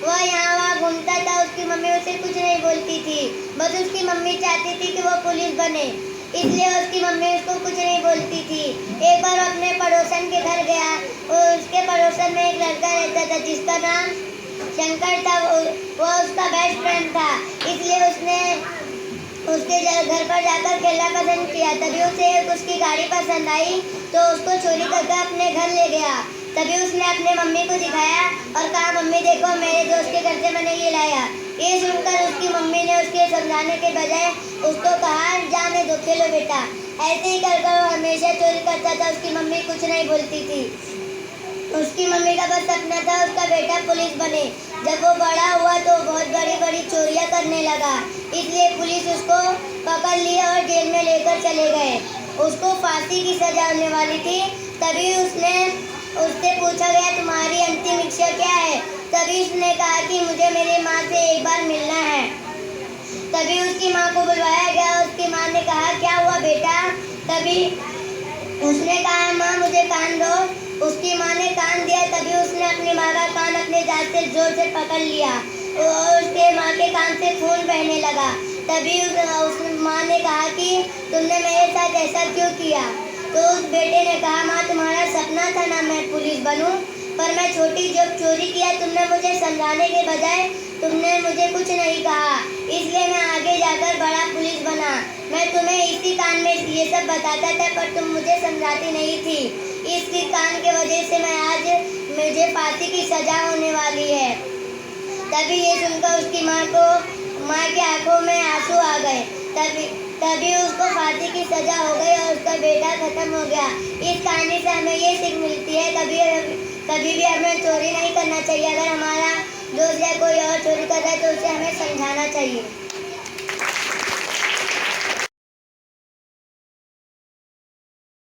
वह यहाँ वहाँ घूमता था, उसकी मम्मी उसे कुछ नहीं बोलती थी। बस उसकी मम्मी चाहती थी कि वो पुलिस बने, इसलिए उसकी मम्मी उसको कुछ नहीं बोलती थी। एक बार वो अपने पड़ोसन के घर गया। उसके पड़ोसन में एक लड़का रहता था जिसका नाम शंकर था। वो उसका बेस्ट फ्रेंड था, इसलिए उसने उसके घर पर जाकर खेलना पसंद किया। तभी उसे उसकी गाड़ी पसंद आई तो उसको चोरी करके अपने घर ले गया। तभी उसने अपने मम्मी को दिखाया और कहा, मम्मी देखो, मेरे दोस्त के घर से मैंने ये लाया। ये सुनकर उसकी मम्मी ने उसके समझाने के बजाय उसको कहा, जाने दो, खेलो बेटा। ऐसे ही कर वो हमेशा चोरी करता था। उसकी मम्मी कुछ नहीं बोलती थी। उसकी मम्मी का बस सपना था उसका बेटा पुलिस बने। जब वो बड़ा हुआ तो बहुत बड़ी बड़ी चोरियां करने लगा, इसलिए पुलिस उसको पकड़ ली और जेल में लेकर चले गए। उसको फांसी की सजा होने वाली थी। तभी उससे पूछा गया, तुम्हारी अंतिम इच्छा क्या है? तभी उसने कहा कि मुझे मेरी माँ से एक बार मिलना है। तभी उसकी माँ को बुलवाया गया। उसकी माँ ने कहा, क्या हुआ बेटा? तभी उसने कहा, माँ मुझे कान दो। उसकी माँ ने कान दिया। तभी उसने अपनी माँ का कान अपने दांत से जोर से पकड़ लिया और उसके माँ के कान से खून बहने लगा। तभी उस माँ ने कहा कि तुमने मेरे साथ ऐसा क्यों किया? तो उस बेटे ने कहा, माँ तुम्हारा सपना था ना मैं पुलिस बनूं, पर मैं छोटी जब चोरी किया तुमने मुझे समझाने के बजाय तुमने मुझे कुछ नहीं कहा, इसलिए मैं आगे जाकर बड़ा पुलिस बना। मैं तुम्हें इसी कान में ये सब बताता था पर तुम मुझे समझाती नहीं थी। इसी कान के वजह से मुझे फांसी की सजा होने वाली है। तभी ये सुनकर उसकी माँ की आंखों में आंसू आ गए। तभी उसको फांसी की सजा हो गई और उसका बेटा खत्म हो गया। इस कहानी से हमें ये सीख मिलती है, कभी भी हमें चोरी नहीं करना चाहिए। अगर हमारा दोस्त या कोई और चोरी कर रहा है तो उसे हमें समझाना चाहिए।